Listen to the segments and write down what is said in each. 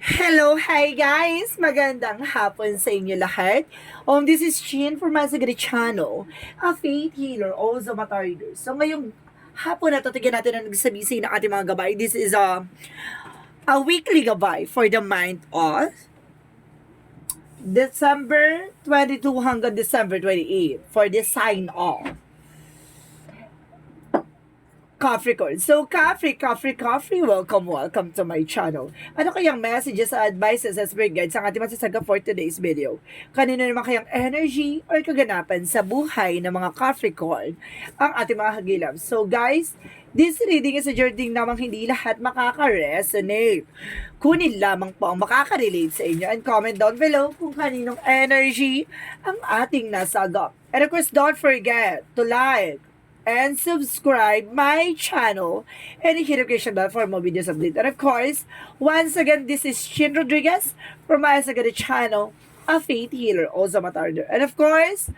Hello, hi guys! Magandang hapon sa inyo lahat. This is Chin from Masagari Channel, a faith healer, also matarder. So ngayong hapon na to, tignan natin ang nagsabisi ng ating mga gabay. This is a weekly gabay for the month of December 22 hanggang December 28 for the sign off. Capricorn. So, Capri, welcome to my channel. Ano kayang messages, advices, as spirit guides ang ating masasaga for today's video? Kanino naman kayang energy or kaganapan sa buhay ng mga Capricorn ang ating mga hagilap? So, guys, this reading is a journey namang hindi lahat makaka-resonate. Kunin lamang po ang makaka-relate sa inyo and comment down below kung kaninong energy ang ating nasagap. And of course, don't forget to like, and subscribe my channel and hit the notification bell for more videos update. And of course, once again, this is Chin Rodriguez from my Sagada channel, a faith healer, also matarder. And of course,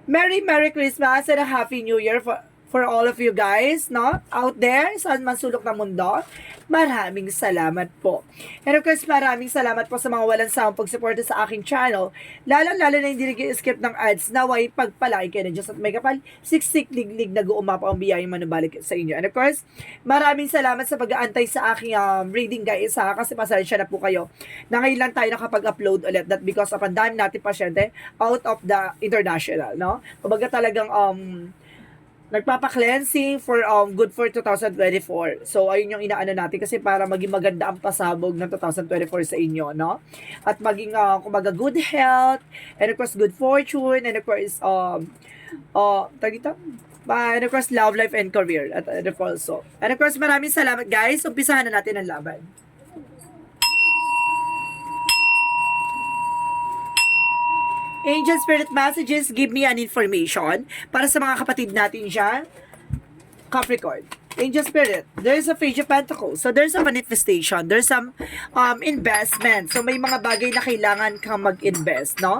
Merry Christmas and a Happy New Year for all of you guys, no? Out there, saan man sulok ng mundo. Maraming salamat po. And of course, maraming salamat po sa mga walang sawang pagsuporta sa aking channel. Lalo na hindi nag-skip ng ads. Naway pagpalaki kayo na Diyos at may kapal. Siksik liglig nag-uumapa ang biyayang manubalik sa inyo. And of course, maraming salamat sa pag-aantay sa aking reading guys ha. Kasi pasensya na po kayo na ngayon lang tayo nakapag-upload ulit. That because of ang dami natin pasyente out of the international, no? Kumbaga talagang nagpapa-cleansing for good for 2024. So ayun yung inaano natin kasi para maging maganda ang pasabog ng 2024 sa inyo, no? At maging kumbaga good health, and of course good fortune, and of course and of course love life and career at also. And of course maraming salamat guys. Umpisahan na natin ang laban. Angel Spirit Messages, give me an information para sa mga kapatid natin dyan. Capricorn. Angel Spirit, there's a Page of Pentacles. So, there's a manifestation. There's some investment. So, may mga bagay na kailangan kang mag-invest, no?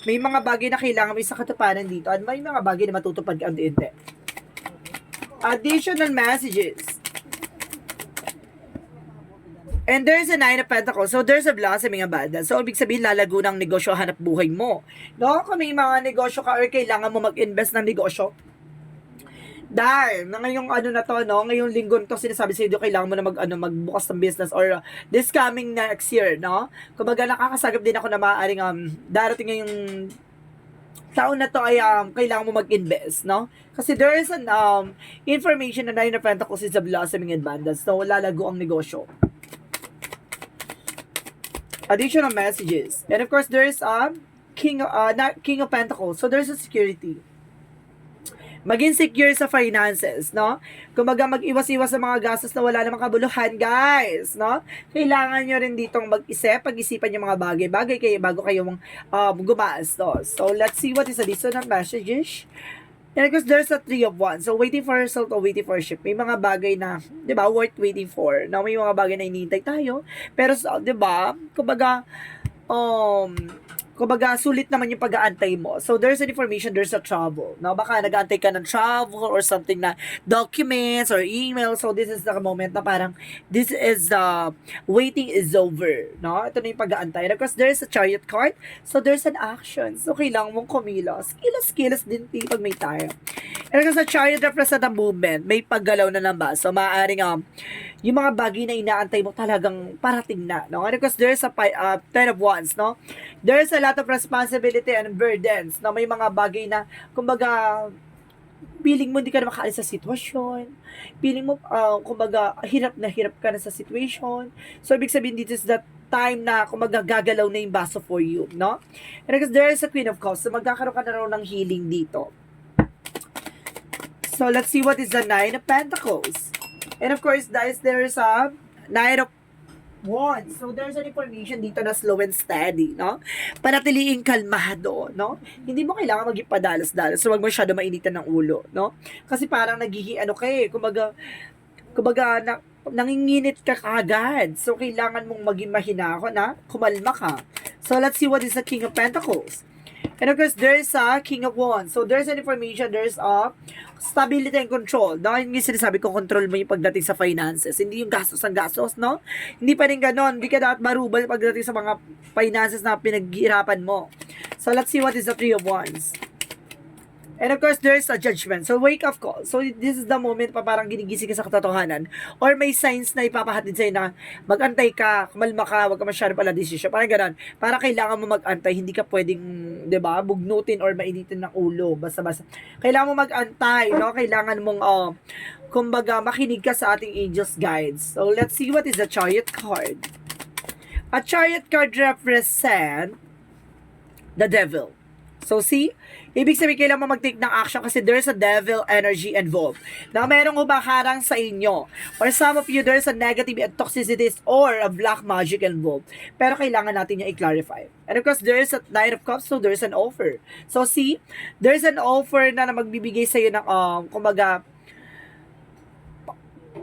May mga bagay na kailangan may sa katuparan dito at may mga bagay na matutupad ang hindi. Additional messages. And there's a Nine of Pentacles. So, there's a blossoming abundance. So, ibig sabihin, lalago ng negosyo, hanap buhay mo. No? Kung may mga negosyo ka or kailangan mo mag-invest ng negosyo, dahil, na ngayong na to, no? Ngayong linggo to, sinasabi sa iyo, kailangan mo na magbukas ng business or this coming next year, no? Kumbaga, nakakasagap din ako na maaaring darating ngayong taon na to ay kailangan mo mag-invest, no? Kasi there is an information na Nine of Pentacles is a blossoming abundance. So, lalago ang negosyo. Additional messages. And of course, there's King of Pentacles. So, there's a security. Maging secure sa finances, no? Kumbaga, mag-iwas-iwas sa mga gastos na wala namang kabuluhan, guys, no? Kailangan nyo rin ditong pag-isipan yung mga bagay-bagay kayo bago kayo gumastos. So, let's see what is additional messages. And of course, there's a Three of Wands. So, waiting for result or waiting for a ship. May mga bagay na, di ba, worth waiting for. Now, may mga bagay na hinihintay tayo. Pero, di ba, kumbaga, sulit naman yung pag-aantay mo. So, there's an information, there's a travel. Now, baka nag-aantay ka ng travel or something na documents or email. So, this is the moment na parang, this is the waiting is over. No? Ito na yung pag-aantay. And of course, there's a Chariot card. So, there's an action. So, kailangan mong kumilos. Kilos din pag may tayo. And of course, the Chariot represent a movement. May paggalaw na naman. So, maaaring yung mga bagay na inaantay mo talagang parating na, no? And of course, there's a Ten of Wands, no? There's a lot of responsibility and burdens, no? May mga bagay na, kumbaga, feeling mo hindi ka na makaalis sa sitwasyon, feeling mo, kumbaga, hirap ka na sa situation. So, ibig sabihin dito is that time na, kumbaga, gagalaw na yung baso for you, no? And of course, there is a Queen of Cups. So, magkakaroon ka na raw ng healing dito. So, let's see what is the Nine of Pentacles. And of course, guys, there's a Nine of Wands. So, there's an information dito na slow and steady, no? Panatiliing kalmado, no? Hindi mo kailangan maging padalas-dalas. So, wag mo masyado mainitan ng ulo, no? Kasi parang nanginginit ka kagad. So, kailangan mong maging mahinahon na kumalma ka. So, let's see what is the King of Pentacles. And of course, there's a King of Wands. So, there's an information, there's a stability and control. No? Yung sinasabi ko, control mo yung pagdating sa finances. Hindi yung gastos ang gastos, no? Hindi pa rin ganon. Hindi ka dapat marubal pagdating sa mga finances na pinaghirapan mo. So, let's see what is the Three of Wands. And of course, there's a judgment. So, wake up call. So, this is the moment pa parang ginigising ka sa katotohanan. Or may signs na ipapahatid sa'yo na mag-antay ka, kumalma ka, wag ka masyado pala desisyon. Parang ganun. Para kailangan mo mag-antay. Hindi ka pwedeng, di ba, bugnutin or mainitin ng ulo. Basta-basta. Kailangan mo mag-antay, no? Kailangan mong, kumbaga, makinig ka sa ating angels guides. So, let's see what is the Chariot card. A Chariot card represent the devil. So, see? Ibig sabihin, kailangan mo mag-take ng action kasi there's a devil energy involved. Na merong humaharang sa inyo. Or some of you, there's a negative and toxicities or a black magic involved. Pero kailangan natin yung i-clarify. And of course, there's a Knight of Cups, so there's an offer. So, see? There's an offer na magbibigay sa'yo ng, kumbaga,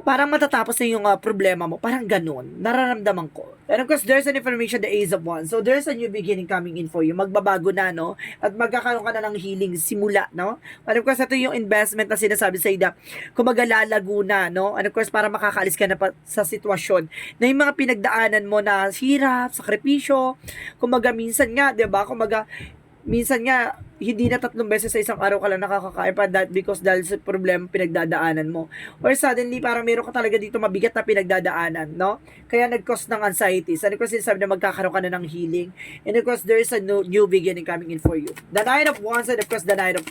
parang matatapos na yung problema mo. Parang ganun. Nararamdaman ko. And of course, there's an information, the Ace of Wands. So, there's a new beginning coming in for you. Magbabago na, no? At magkakaroon ka na ng healing simula, no? And of course, ito yung investment na sinasabi sa Ida. Kung magalalago na, no? And of course, para makakaalis ka na pa sa sitwasyon na yung mga pinagdaanan mo na hirap, sakripisyo. Kung minsan nga, diba? Kung minsan nga, hindi na 3 beses sa isang araw ka lang nakakakain pa because dahil sa problema pinagdadaanan mo. Or suddenly, parang meron ka talaga dito mabigat na pinagdadaanan, no? Kaya nag-cause ng anxiety. So, of course, sinasabi na magkakaroon ka na ng healing. And of course, there's a new beginning coming in for you. The Nine of Wands and of course, the Nine of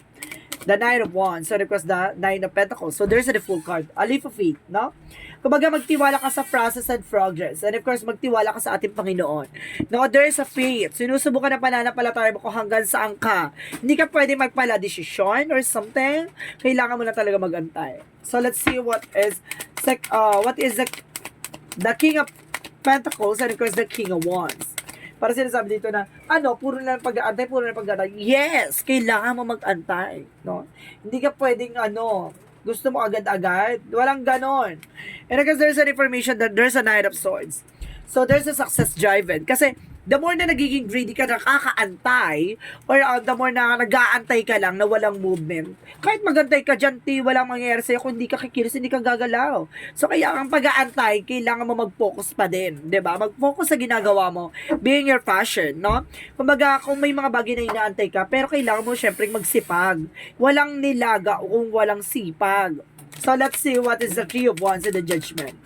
Wands. So, of course, the Nine of Pentacles. So, there's a full card. A leap of faith, no? Kumbaga, magtiwala ka sa process and progress. And of course, magtiwala ka sa ating Panginoon. No, there's a faith. Sinusubukan na pananampalataya mo kung hanggang saan ka. Hindi ka pwede magpala desisyon or something. Kailangan mo na talaga magantay. So, let's see what is the King of Pentacles and of course, the King of Wands. Para sinasabi dito na, puro na pag-aantay, puro na pag-aantay. Yes! Kailangan mo mag-antay. No? Hindi ka pwedeng, gusto mo agad-agad. Walang ganon. And because there's an information that there's a Knight of Swords. So, there's a success driven. Kasi, the more na nagiging greedy ka, nakakaantay, or the more na nag-aantay ka lang na walang movement, kahit magantay ka dyan, walang mangyayari sa'yo kung hindi ka kikilos, hindi ka gagalaw. So, kaya ang pag-aantay, kailangan mo mag-focus pa din, diba? Mag-focus sa ginagawa mo, being your passion, no? Kumbaga, kung may mga bagay na inaantay ka, pero kailangan mo syempre magsipag. Walang nilaga kung walang sipag. So, let's see what is the Three of Wands and the Judgment.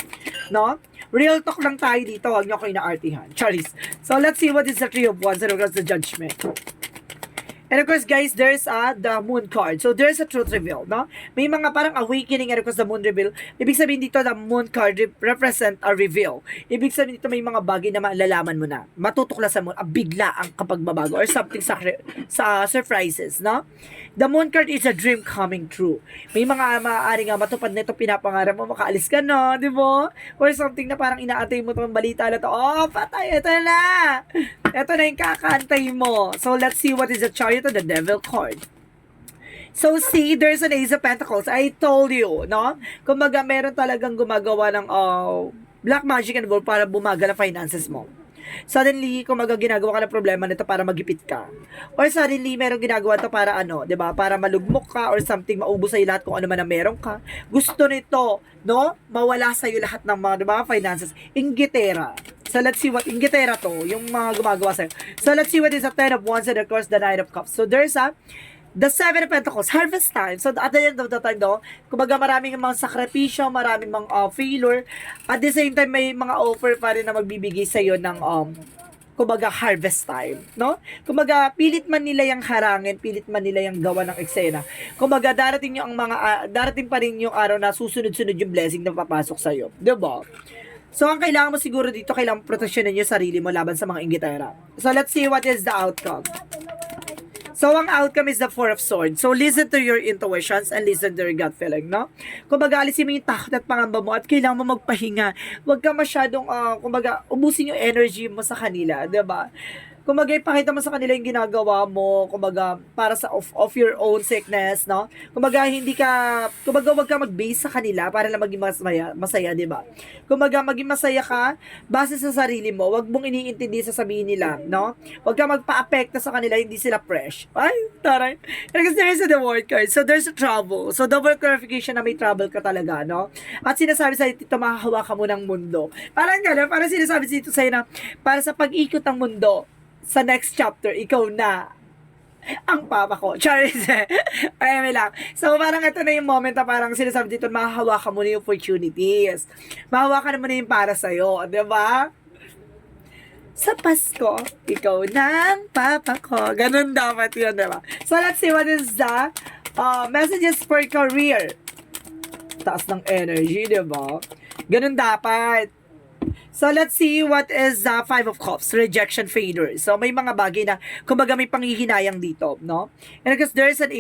No? Real talk lang tayo dito. Huwag nyo ko inaartihan. Charis. So, let's see what is the Three of Wands and the Judgment. And of course, guys, there's the Moon card. So, there's a truth reveal, no? May mga parang awakening and of course, the Moon reveal. Ibig sabihin dito, the Moon card represent a reveal. Ibig sabihin dito, may mga bagay na malalaman mo na. Matutuklasan mo, bigla ang kapagbabago or something sa surprises, no? The Moon card is a dream coming true. May mga maaari nga matupad na ito pinapangarap mo, makaalis ka na, di ba? Or something na parang inaantay mo itong balita na to. Oh, patay, ito na! Ito na yung kakaantay mo. So, let's see what is the Chariot of the Devil card. So, see, there's an Ace of Pentacles. I told you, no? Kumbaga, meron talagang gumagawa ng black magic and gold para bumagal ang finances mo. Suddenly, kung ginagawa ka ng problema nito para magipit ka. Or suddenly, meron ginagawa ito para diba? Para malugmok ka or something, maubos sa'yo lahat kung ano man ang meron ka. Gusto nito, no? Mawala sa'yo lahat ng mga, diba, finances. Inggitera. So, let's see what, inggitera to, yung mga gumagawa sa'yo. So, let's see what is the Ten of Wands and of course, the Knight of Cups. So, there's the Seven of Pentacles, harvest time. So, at the end of the time, kumbaga maraming mga sakripisyo, maraming mga failure. At the same time, may mga offer pa rin na magbibigay sa'yo ng, kumbaga, harvest time, no? Kumbaga, pilit man nila yung harangin, pilit man nila yung gawa ng eksena. Kumbaga, darating pa rin yung araw na susunod-sunod yung blessing na papasok sa'yo. Diba? So, ang kailangan mo siguro dito, kailangan proteksyonin yung sarili mo laban sa mga inggitera. So, let's see what is the outcome. So, ang outcome is the Four of Swords. So, listen to your intuitions and listen to your gut feeling, no? Kumbaga, alisin mo yung takot at pangamba mo at kailangan mo magpahinga. Huwag ka masyadong, kumbaga, ubusin yung energy mo sa kanila, diba? Kumbaga, ipakita mo sa kanila yung ginagawa mo, kumbaga, para sa of your own sickness, no? Kumbaga, kumbaga, wag ka mag-base sa kanila para lang maging masaya, di ba? Kumbaga, maging masaya ka base sa sarili mo, wag mong iniintindi sa sabihin nila, no? Wag ka magpa-apekto sa kanila, hindi sila fresh. Ay, taray. Kasi there's the word card. So, there's a trouble. So, double clarification na may trouble ka talaga, no? At sinasabi sa dito, mahahawa ka mo ng mundo. Parang gano'n, parang sinasabi dito sa'yo na, para sa pag-ikot ng mundo, sa next chapter, ikaw na ang papa ko. Charis eh. Ay, may lang. So, parang ito na yung moment na parang sinasabi dito, mahahawakan mo na yung opportunities. Mahahawakan mo na yung para sa'yo. Diba? Sa Pasko, ikaw ng papa ko. Ganun dapat yun, diba? So, let's see what is the messages for career. Taas ng energy, diba? Ganun dapat. So, let's see what is the Five of Cups, rejection, failure. So, may mga bagay na, kumbaga may panghihinayang dito, no? And because there's an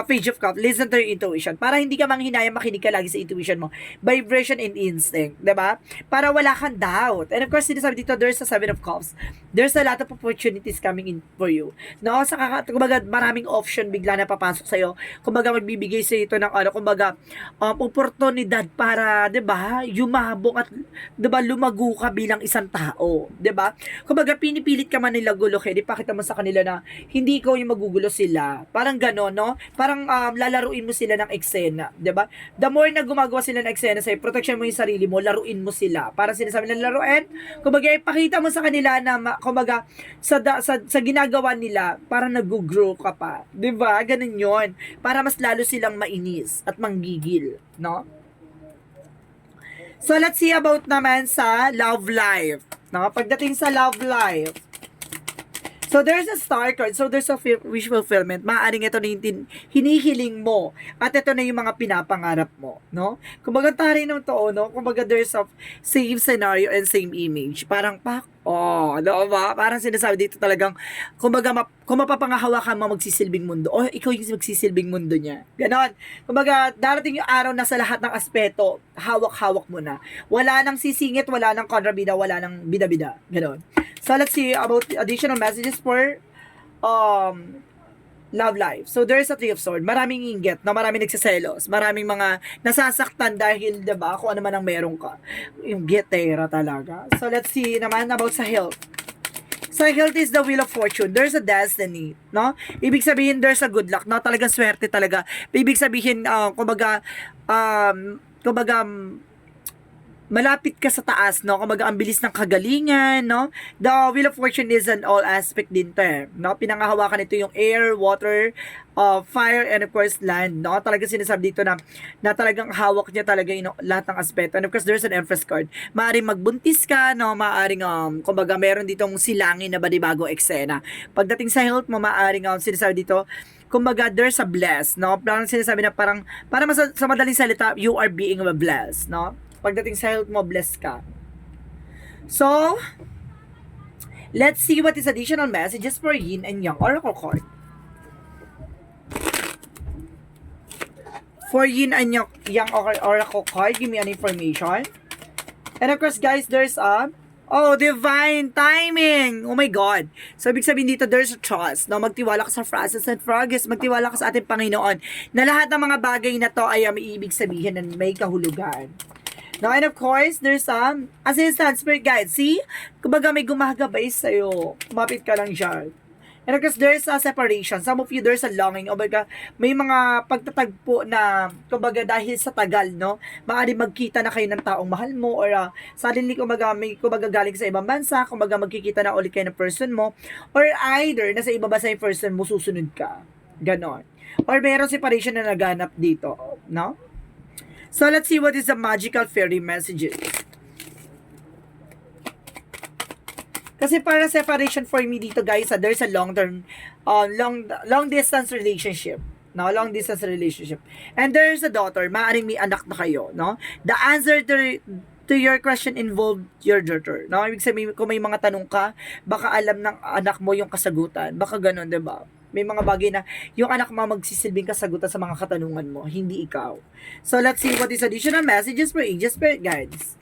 Page of Cups, listen to your intuition. Para hindi ka manghinayang, makinig ka lagi sa intuition mo. Vibration and instinct, diba? Para wala kang doubt. And of course, sinasabi dito, there's a Seven of Cups. There's a lot of opportunities coming in for you. No? Kumbaga, maraming option bigla na papasok sa'yo. Kumbaga, magbibigay sa'yo ito ng, kumbaga, oportunidad para, diba, yumabong at, diba, lumago ka bilang isang tao, 'di ba? Kumbaga pinipilit ka man nila guluhin, ipakita mo sa kanila na hindi ikaw yung magugulo sila. Parang gano'n, no? Parang lalaruin mo sila ng eksena, 'di ba? The more na gumagawa sila ng eksena sa'yo, protection mo yung sarili mo, laruin mo sila. Para sinasabi nila laruin, kumbaga ipakita mo sa kanila na kumbaga sa ginagawa nila, parang nag-grow ka pa, 'di ba? Ganun 'yon. Para mas lalo silang mainis at manggigil, no? So, let's see about naman sa love life. No? Pagdating sa love life, so, there's a star card. So, there's a wish fulfillment. Maaaring ito na yung hinihiling mo. At ito na yung mga pinapangarap mo. No? Kumbaga, taray ng to, no? Kumbaga, there's a same scenario and same image. Parang, ano ba? Parang sinasabi dito talagang, kumbaga, kung mapapangahawakan mo magsisilbing mundo, o ikaw yung magsisilbing mundo niya. Ganon. Kumbaga, darating yung araw na sa lahat ng aspeto, hawak-hawak mo na. Wala nang sisingit, wala nang kontrabida, wala nang bida-bida. Ganon. So, let's see about the additional messages for love life. So, there's a Three of Swords. Maraming inggit, no? Maraming nagsiselos. Maraming mga nasasaktan dahil, diba, kung ano man ang meron ka. Yung getera talaga. So, let's see naman about sa health. So, health is the wheel of fortune. There's a destiny, no? Ibig sabihin, there's a good luck, no? Talagang swerte talaga. Ibig sabihin, kumbaga, malapit ka sa taas, no? Kumbaga, ang bilis ng kagalingan, no? The Wheel of Fortune is an all aspect din to, no? Pinangahawakan ito yung air, water, fire, and of course, land, no? Talagang sinasabi dito na talagang hawak niya talaga yung lahat ng aspeto. And of course, there's an Empress card. Maaring magbuntis ka, no? Maaring, kumbaga, meron ditong silangin na balibago eksena. Pagdating sa health mo, maaring, sinasabi dito, kumbaga, there's a bless, no? Parang sinasabi na para sa madaling salita, you are being blessed, no? Pagdating sa health mo, blessed ka. So, let's see what is additional messages for Yin and Yang Oracle card. For Yin and Yang Oracle card, give me an information. And of course, guys, there's divine timing! Oh my God! So, ibig sabihin dito, there's a trust. No? Magtiwala ka sa Francis and Frogis. Magtiwala ka sa ating Panginoon. Na lahat ng mga bagay na to ay may ibig sabihin na may kahulugan. No, and of course, there's assistant spirit guide. See? Kumbaga may gumagabay sa'yo. Kumapit ka lang dyan. And of course, there's a separation. Some of you, there's a longing. Kumbaga, may mga pagtatagpo na, kumbaga, dahil sa tagal, no? Maaari magkita na kayo ng taong mahal mo or suddenly, kumbaga, may galing sa ibang bansa, kumbaga, magkikita na ulit kayo ng person mo or either, nasa iba ba sa yung person mo, susunod ka. Ganon. Or meron separation na naganap dito, no? So, let's see what is the magical fairy messages. Kasi para separation for me dito, guys, there's a long-term, long-distance relationship. No? Long-distance relationship. And there's a daughter. Maaaring may anak na kayo, no? The answer to your question involved your daughter. No? Ibig sabihin, kung may mga tanong ka, baka alam ng anak mo yung kasagutan. Baka ganun, diba? May mga bagay na yung anak mo magsisilbing kasagutan sa mga katanungan mo, hindi ikaw. So, let's see what is additional messages for Angel Spirit Guides.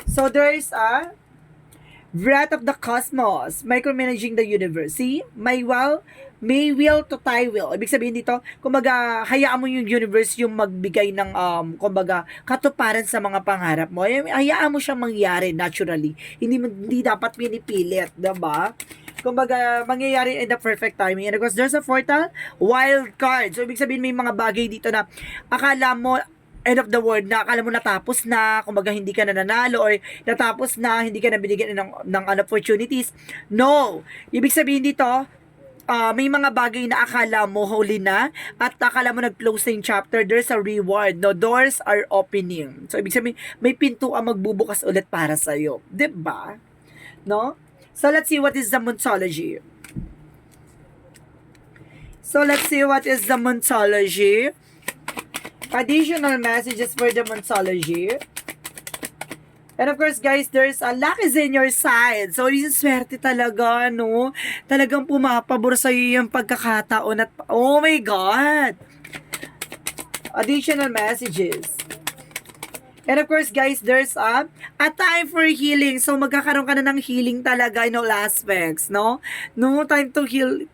So, there is a Breath of the cosmos, micromanaging the universe. See? May will to thy will. Ibig sabihin dito, kumbaga, hayaan mo yung universe yung magbigay ng, kumbaga, katuparan sa mga pangarap mo. Hayaan mo siyang mangyari naturally. Hindi dapat pinipilit, diba? Kumbaga, mangyayari in the perfect timing. And of course, there's a fourth wild card. So, ibig sabihin, may mga bagay dito na akala mo, end of the world na akala mo natapos na, kumbaga hindi ka na nanalo or natapos na, hindi ka na binigyan ng opportunities. No! Ibig sabihin dito, may mga bagay na akala mo huli na at akala mo nag-close na yung chapter, there's a reward, no? Doors are opening. So, ibig sabihin, may pinto ang magbubukas ulit para sa'yo. Diba? No? So, let's see what is the Moontology. Additional messages for the Moontology. And of course, guys, there's a luck is in your side. So, yung swerte talaga, no? Talagang pumapabor sa'yo yung pagkakataon at, oh my God! Additional messages. And of course, guys, there's a time for healing. So, magkakaroon ka na ng healing talaga in all aspects, no? No time to heal,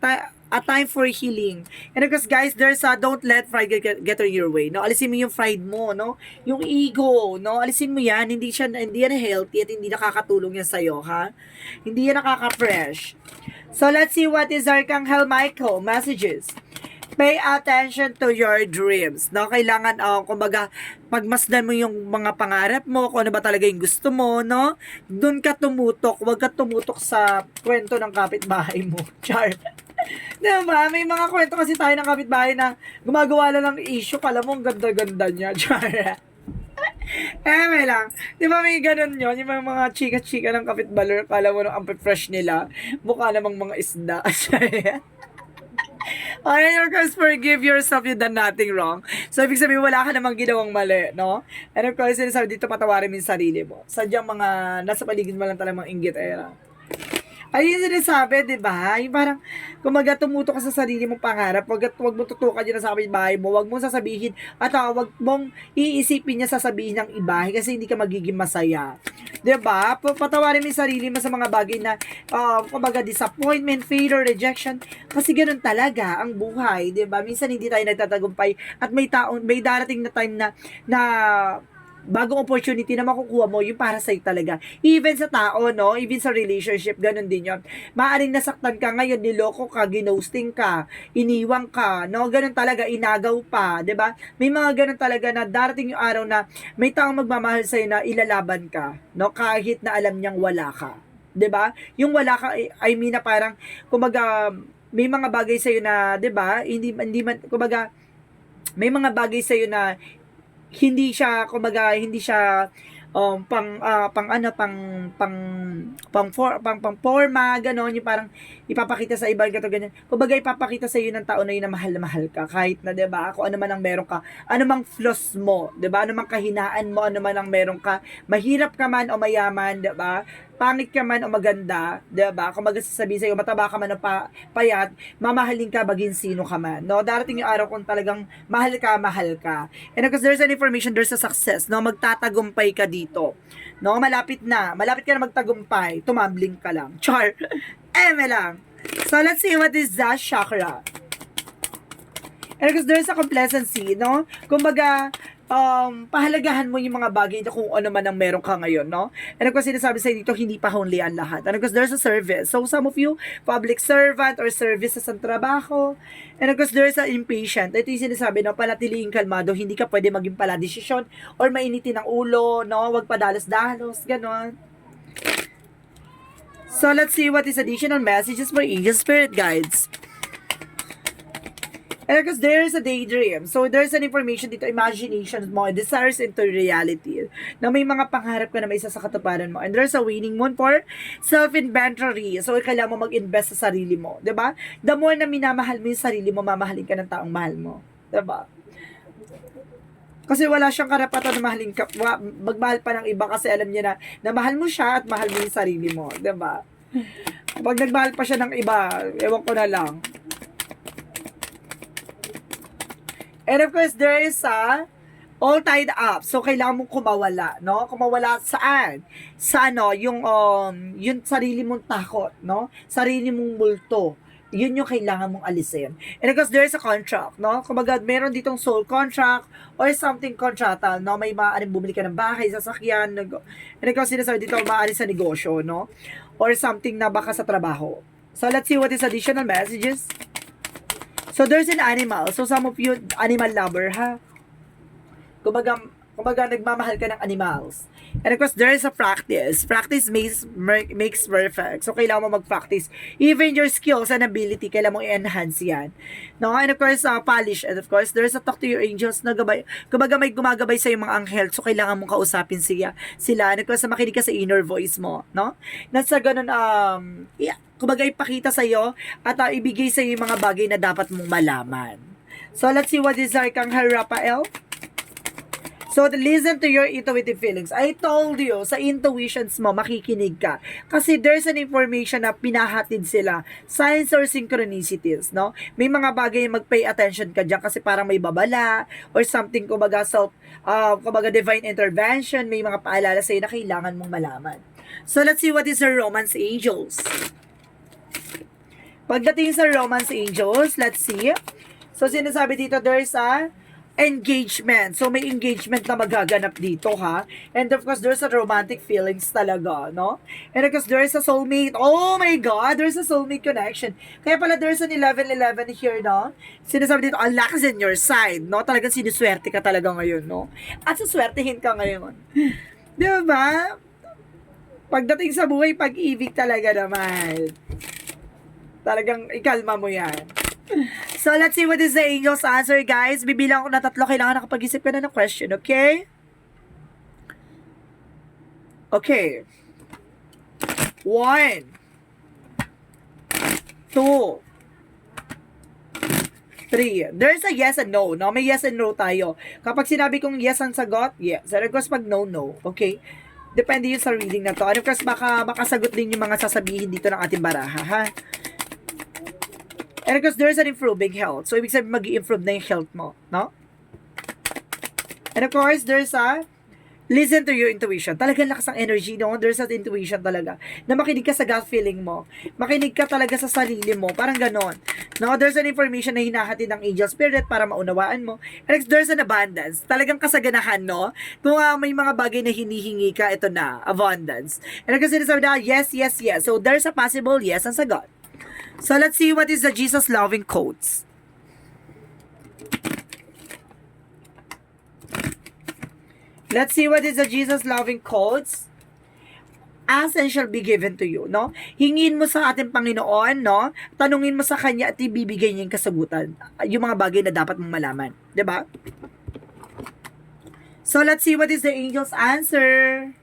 a time for healing. And of course, guys, there's a don't let pride get in your way, no? Alisin mo yung pride mo, no? Yung ego, no? Alisin mo yan. Hindi yan healthy at hindi nakakatulong yan sa'yo, ha? Hindi yan nakaka-fresh. So, let's see what is Archangel Michael messages. Pay attention to your dreams, no? Kailangan, kumbaga, pagmasdan mo yung mga pangarap mo, kung ano ba talaga yung gusto mo, no? Doon ka tumutok. Huwag ka tumutok sa kwento ng kapitbahay mo. Char. Diba? May mga kwento kasi tayo ng kapitbahay na gumagawa lang ng issue. Kala mo, ang ganda-ganda niya. Char. May lang. Di ba may ganun yun? Yung mga chika-chika ng kapitbaler, kala mo nung ampi-fresh nila, mukha namang mga isda. Okay, of course, forgive yourself, you done nothing wrong. So, ibig sabihin, wala ka namang ginawang mali, no? And of course, sinasabi dito, patawarin mo yung sarili mo. Sadyang mga nasa paligid mo lang talagang mga inggit, Ayun yung sinasabi, di ba? Yung parang, kumaga tumuto ka sa sarili mong pangarap, wag mo tutukan yun sa kapitbahay mo, wag mong sasabihin, at wag mong iisipin niya sasabihin ng iba, kasi hindi ka magiging masaya. Di ba? Patawarin mo yung sarili mo sa mga bagay na, kumaga disappointment, failure, rejection, kasi ganun talaga ang buhay, di ba? Minsan hindi tayo nagtatagumpay, at may darating na time na bagong opportunity na makukuha mo, yung para sa'yo talaga. Even sa tao, no? Even sa relationship, ganun din yun. Maaring nasaktan ka ngayon, niloko ka, ginosting ka, iniwang ka, no? Ganun talaga, inagaw pa, ba? Diba? May mga ganun talaga na darating yung araw na may taong magmamahal sa'yo na ilalaban ka, no? Kahit na alam niyang wala ka. 'Di ba? Yung wala ka, I mean na parang, kumbaga, may mga bagay sa'yo na, 'di ba? Hindi man, kumbaga, may mga bagay sa'yo na hindi siya pang forma, gano'n, yung parang ipapakita sa iba, gato ganyan. Kumbaga ipapakita sa iyo ng tao na yun na mahal ka, kahit na 'di ba, kung ano man ang meron ka, ano mang flaws mo, 'di ba, ano mang kahinaan mo, ano man ang meron ka, mahirap ka man o mayaman, 'di ba, pangit ka man o maganda, 'di ba? Kung magsasabi sa iyo, mataba ka man o payat, mamahalin ka baging sino ka man, no? Darating yung araw kung talagang mahal ka. And because there's an information, there's a success, no? Magtatagumpay ka dito. No, malapit ka na magtagumpay, tumambling ka lang. Char. Lang. So let's see what is that chakra. And because there's a complacency, no? Kumbaga, pahalagahan mo yung mga bagay na kung ano man ang meron ka ngayon, no? And of course, sinasabi sa dito, hindi pa only ang lahat. And of course, there's a service. So, some of you, public servant or service sa trabaho. And of course, there's a impatient. Ito yung sinasabi, no? Panatiling kalmado, hindi ka pwede maging paladesisyon or mainitin ang ulo, no? Huwag padalos-dalos, ganon. So, let's see what is additional messages for angel spirit guides. And because there's a daydream. So, there's an information dito, imagination mo, desires into reality. Na may mga pangarap ka na may isa sa katuparan mo. And there's a waning moon for self-inventory. So, kailangan mo mag-invest sa sarili mo. 'Di ba? The more na minamahal mo yung sarili mo, mamahalin ka ng taong mahal mo. 'Di ba? Kasi wala siyang karapatan na mahalin ka, magmahal pa ng iba kasi alam niya na mahal mo siya at mahal mo yung sarili mo. 'Di ba? Pag nagmahal pa siya ng iba, ewan ko na lang. And of course, there is a all tied up. So, kailangan mong kumawala, no? Kumawala saan? Sa ano, yung sarili mong takot, no? Sarili mong multo. Yun yung kailangan mong alisin. And of course, there's a contract, no? Kumbaga, meron ditong soul contract or something contractual, no? May maaaring bumili ka ng bahay, sasakyan, and of course, sinasabi dito, maaaring sa negosyo, no? Or something na baka sa trabaho. So, let's see what is additional messages. So, there's an animal. So, some of you, animal lover, ha? Kumbaga, nagmamahal ka ng animals. And of course, there is a practice. Practice makes perfect. So, kailangan mo mag-practice. Even your skills and ability, kailangan mo i-enhance yan. No? And of course, polish. And of course, there is a talk to your angels na gabay. Kumbaga, may gumagabay sa mga anghel. So, kailangan mong kausapin sila. And of course, makinig ka sa inner voice mo. No? Nasa ganun, kumbaga, ipakita sa'yo at ibigay sa'yo yung mga bagay na dapat mong malaman. So, let's see what is Arcangel Raphael. So, listen to your intuitive feelings. I told you, sa intuitions mo, makikinig ka. Kasi there's an information na pinahatid sila. Signs or synchronicities, no? May mga bagay na mag-pay attention ka dyan kasi parang may babala or something, kumbaga, kumbaga divine intervention, may mga paalala sa'yo na kailangan mong malaman. So, let's see what is the Romance Angels. Pagdating sa Romance Angels, let's see. So, sinasabi dito, there's a engagement. So, may engagement na magaganap dito, ha? And of course, there's a romantic feelings talaga, no? And of course, there's a soulmate. Oh my God! There's a soulmate connection. Kaya pala, there's an 11-11 here, no? Sinasabi dito, ang luck is in your side, no? Talagang sinuswerte ka talaga ngayon, no? At suswertehin ka ngayon. Di ba? Pagdating sa buhay, pag-ibig talaga naman. Talagang ikalma mo yan. So, let's see what is the angel's answer, guys. Bibilang ko na 3. Kailangan nakapag-isip ka na ng question, okay? Okay. 1, 2, 3. There's a yes and no, no? May yes and no tayo. Kapag sinabi kong yes ang sagot, yes. And of course, pag no, no. Okay? Depende yun sa reading na to. And of course, makasagot din yung mga sasabihin dito ng ating baraha, ha? And of course, there's an improving health. So, ibig sabihin, mag-i-improve na yung health mo, no? And of course, there's a listen to your intuition. Talagang lakas ang energy, no? There's an intuition talaga. Na makinig ka sa gut feeling mo. Makinig ka talaga sa sarili mo. Parang ganon. No? There's an information na hinahatid ng angel spirit para maunawaan mo. And there's an abundance. Talagang kasaganahan, no? Kung may mga bagay na hinihingi ka, ito na. Abundance. And kasi sinasabi na, yes, yes, yes. So, there's a possible yes ang sagot. So, let's see what is the Jesus-loving quotes. Let's see what is the Jesus-loving quotes. Ask and shall be given to you, no? Hingin mo sa ating Panginoon, no? Tanungin mo sa Kanya at ibibigay niya yung kasagutan. Yung mga bagay na dapat mong malaman. Diba? So, let's see what is the angel's answer.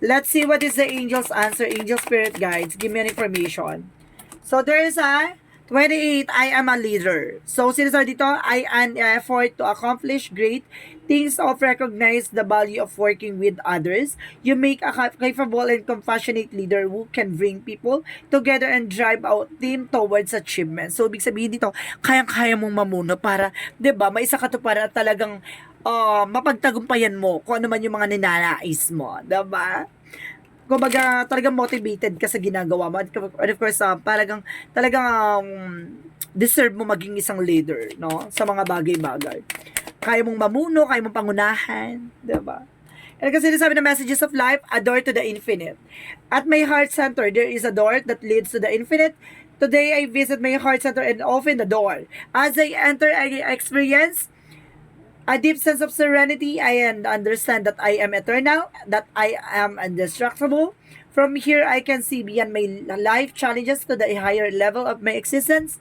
Let's see what is the angel's answer. Angel spirit guides, give me an information. So, there is a 28, I am a leader. So, sinasabi dito, I am an effort to accomplish great things of recognize the value of working with others. You make a capable and compassionate leader who can bring people together and drive out team towards achievement. So, ibig sabihin dito, kayang-kaya mong mamuno para, 'di ba, may isa ka to para talagang mapagtagumpayan mo kung ano man yung mga ninanais mo, 'di ba? Kumbaga, talagang motivated ka sa ginagawa mo. And of course, talagang deserve mo maging isang leader, no? Sa mga bagay-bagay. Kaya mong mamuno, kaya mong pangunahan, 'di ba? And kasi sinasabi ng messages of life, a door to the infinite. At my heart center, there is a door that leads to the infinite. Today, I visit my heart center and open the door. As I enter, I experience a deep sense of serenity. I understand that I am eternal, that I am indestructible. From here, I can see beyond my life challenges to the higher level of my existence.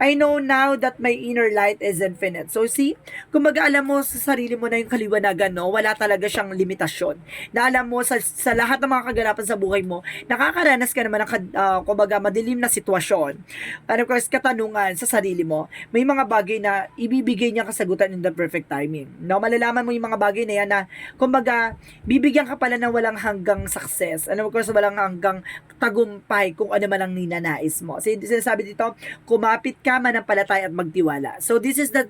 I know now that my inner light is infinite. So see, kung mag-alam mo sa sarili mo na yung kaliwanagan, no, wala talaga siyang limitasyon. Na alam mo sa lahat ng mga kaganapan sa buhay mo, nakakaranas ka naman ng kumbaga madilim na sitwasyon. And of course, katanungan sa sarili mo, may mga bagay na ibibigay niya kasagutan in the perfect timing. No, malalaman mo yung mga bagay na yan na kumbaga bibigyan ka pala ng walang hanggang success. And of course, walang hanggang tagumpay kung ano man ang ninanais mo. So, sinasabi dito, kumapit ka ka, manampalataya at magtiwala. So this is the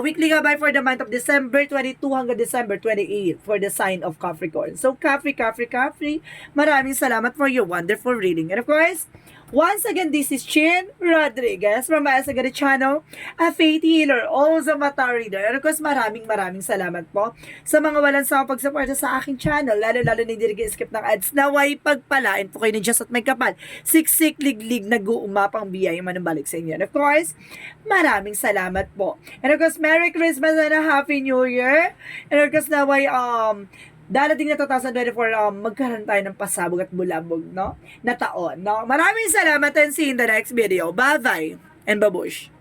weekly gabay for the month of December 22 hanggang December 28 for the sign of Capricorn. So Capri, maraming salamat for your wonderful reading. And of course, once again, this is Chin Rodriguez from Asagari Channel, a faith healer, also mata reader. And of course, maraming salamat po sa mga walang sawang pagsuporta sa aking channel, lalo-lalo na hindi nag-skip ng ads. Naway pagpalain po kayo ni Diyos at may kapal. Siksik, liglig, nag-uumapang biyaya manumbalik sa inyo. And of course, maraming salamat po. And of course, Merry Christmas and a Happy New Year. And of course, naway, darating na 2024, magkaroon tayo ng pasabog at bulabog, no? Na taon, no? Maraming salamat and see you in the next video. Bye-bye and babush!